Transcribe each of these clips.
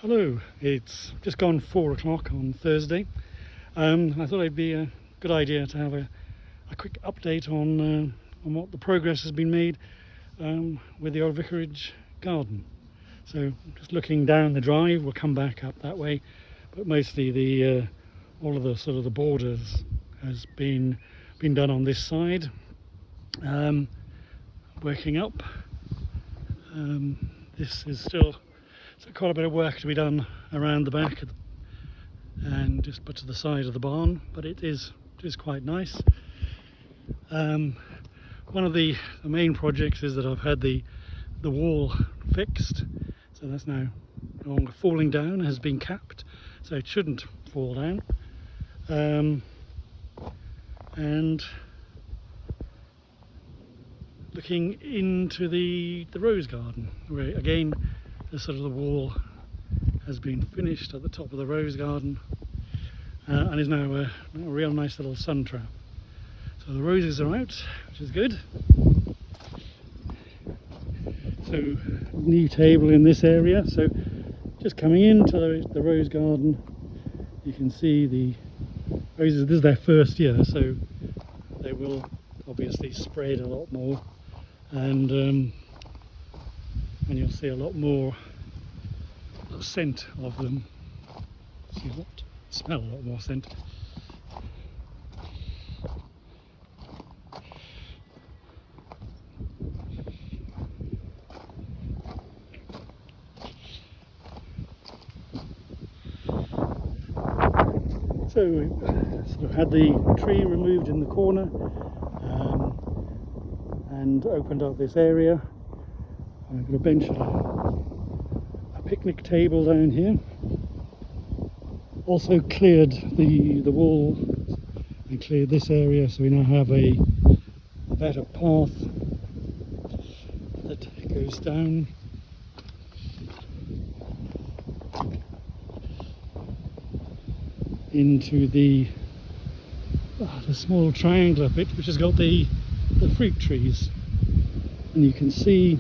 Hello, it's just gone 4 o'clock on Thursday. I thought it'd be a good idea to have a quick update on what the progress has been made with the old vicarage garden. So just looking down the drive, we'll come back up that way, but mostly the all of the sort of the borders has been done on this side. Working up. This is still quite a bit of work to be done around the back and just put to the side of the barn, but it is quite nice. One of the main projects is that I've had the wall fixed, so that's now no longer falling down, has been capped, so it shouldn't fall down. And looking into the rose garden, where again the sort of the wall has been finished at the top of the rose garden and is now a real nice little sun trap. So the roses are out, which is good. So new table in this area. So just coming into the rose garden, you can see the roses. This is their first year, so they will obviously spread a lot more, and you'll see a lot more scent of them. See what? Smell a lot more scent. So we sort of had the tree removed in the corner and opened up this area. I've got a bench and a picnic table down here. Also cleared the wall and cleared this area, so we now have a better path that goes down. Into the small triangular bit which has got the fruit trees, and you can see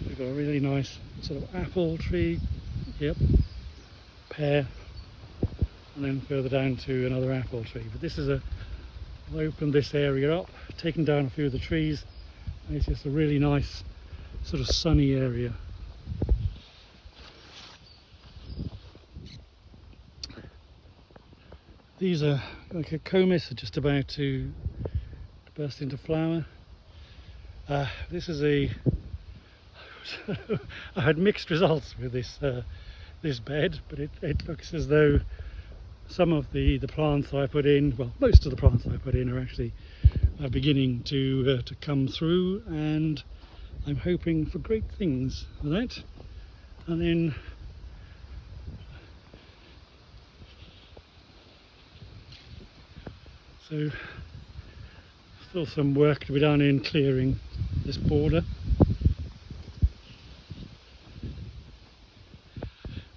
we've got a really nice sort of apple tree, yep, pear, and then further down to another apple tree. But this is I've opened this area up, taken down a few of the trees, and it's just a really nice sort of sunny area. These are like a comis are just about to burst into flower. This is I had mixed results with this bed, but it looks as though some of the plants that I put in, well, most of the plants that I put in are actually beginning to come through, and I'm hoping for great things with that. And then so still some work to be done in clearing this border.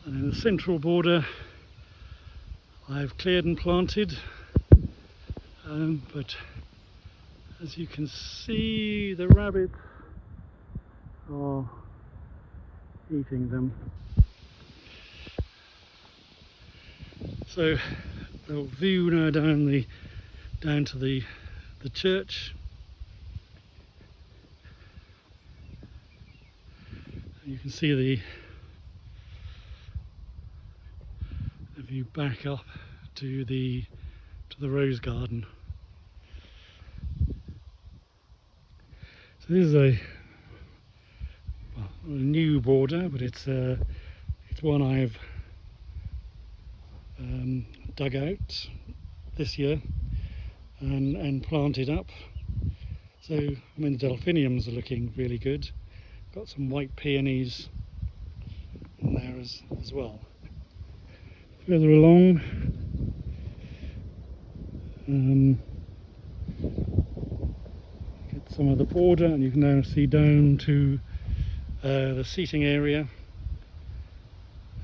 And in the central border I've cleared and planted, but as you can see the rabbits are eating them. So the view now down to the church. You can see the view back up to the rose garden. So this is a new border, but it's one I've dug out this year and planted up. So I mean, the delphiniums are looking really good. Got some white peonies in there as well. Further along, get some of the border, and you can now see down to the seating area,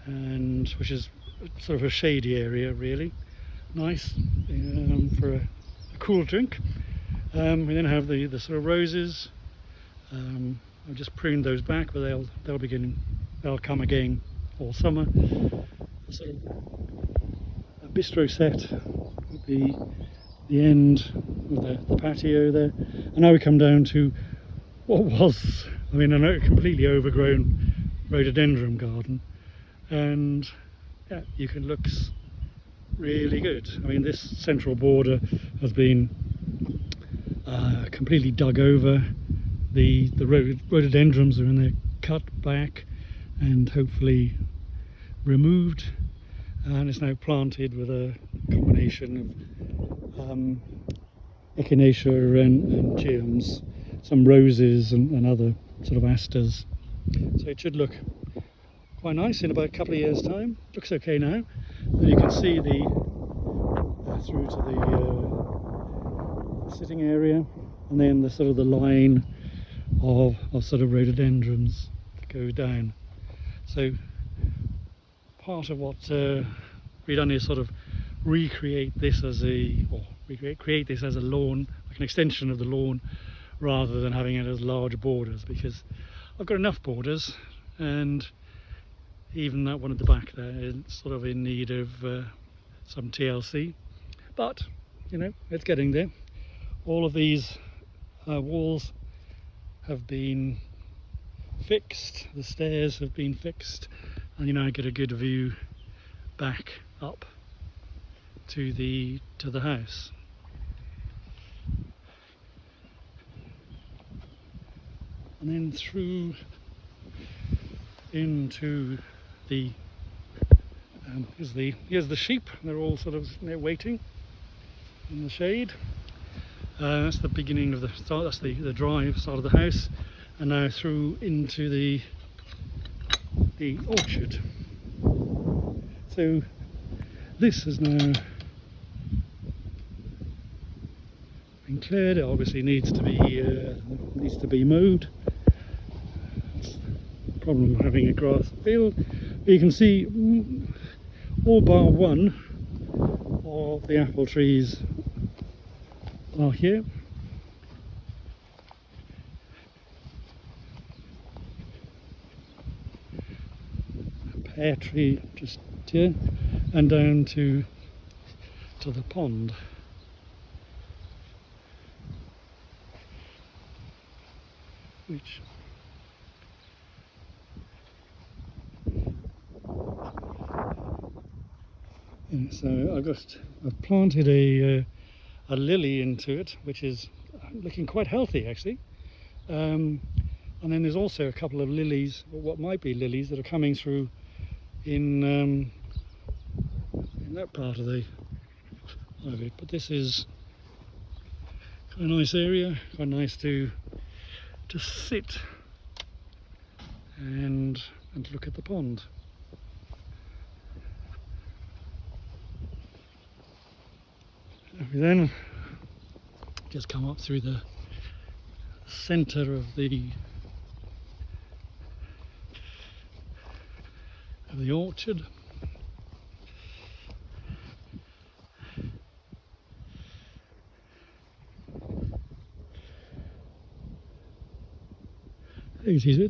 and which is sort of a shady area, really nice for a cool drink. We then have the sort of roses, I've just pruned those back, but they'll come again all summer. Sort of a bistro set would be the end of the patio there, and now we come down to what was, I mean, a completely overgrown rhododendron garden, and yeah, looks really good. I mean, this central border has been completely dug over. The rhododendrons are in there, cut back and hopefully removed, and it's now planted with a combination of echinacea and geums, some roses and other sort of asters. So it should look quite nice in about a couple of years' time. Looks okay now. And you can see through to the sitting area, and then the sort of the line of sort of rhododendrons that goes down. So part of what we've done is sort of create this as a lawn, like an extension of the lawn, rather than having it as large borders, because I've got enough borders, and even that one at the back there is sort of in need of some TLC, but you know, it's getting there. All of these walls have been fixed, the stairs have been fixed, and you know, I get a good view back up to the house. And then through into the here's the sheep. They're all sort of waiting in the shade. That's the beginning of the start. That's the drive side of the house, and now through into the orchard. So this has now been cleared. It obviously needs to be mowed. That's the problem of having a grass field. But you can see all bar one of the apple trees are here. A pear tree just here, and down to the pond. Which yeah, so I've planted a lily into it, which is looking quite healthy actually. And then there's also a couple of lilies, or what might be lilies, that are coming through in that part of it. But this is quite a nice area, quite nice to sit and look at the pond. We then just come up through the centre of the orchard.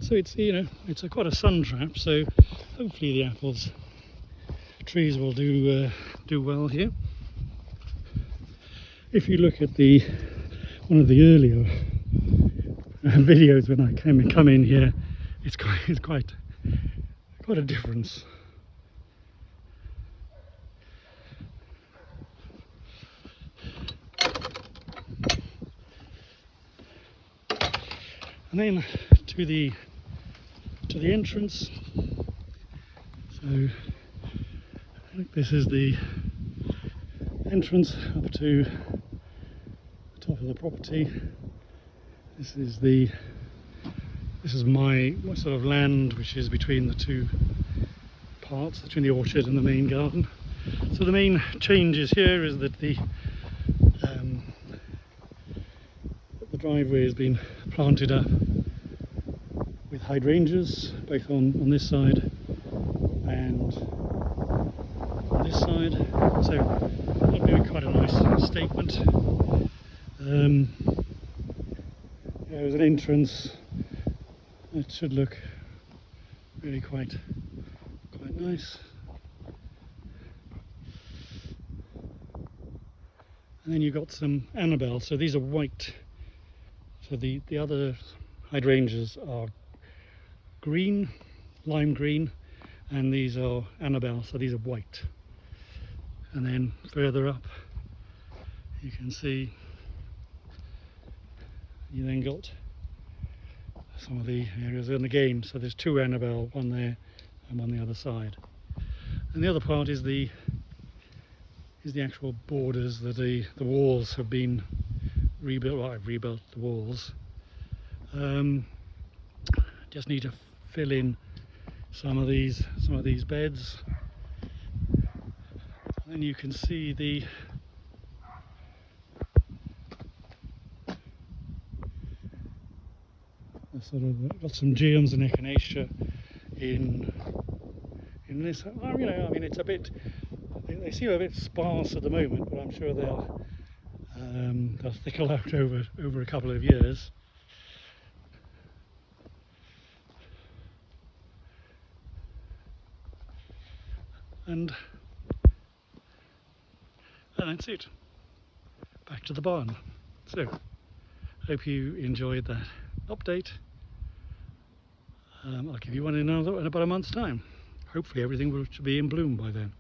So it's, you know, it's quite a sun trap, so hopefully the trees will do well here. If you look at one of the earlier videos when I come in here, it's quite a difference. And then to the entrance. So I think this is the entrance up to the top of the property. This is my sort of land, which is between the two parts, between the orchard and the main garden. So the main changes here is that the driveway has been planted up with hydrangeas, both on this side and on this side. So that'll be quite a nice statement. There's an entrance It should look really quite nice. And then you've got some Annabelle, so these are white. So the other hydrangeas are green, lime green, and these are Annabelle, so these are white. And then further up you can see you then got some of the areas in the game. So there's two Annabelle, one there and one the other side. And the other part is the actual borders, that the walls have been rebuilt. Well, I've rebuilt the walls. Just need to fill in some of these beds. And then you can see the sort of got some geums and echinacea in this. Well, you know, I mean, it's a bit. They seem a bit sparse at the moment, but I'm sure they'll thickle out over a couple of years. And that's it. Back to the barn. So, hope you enjoyed that update. I'll give you one in about a month's time. Hopefully everything will be in bloom by then.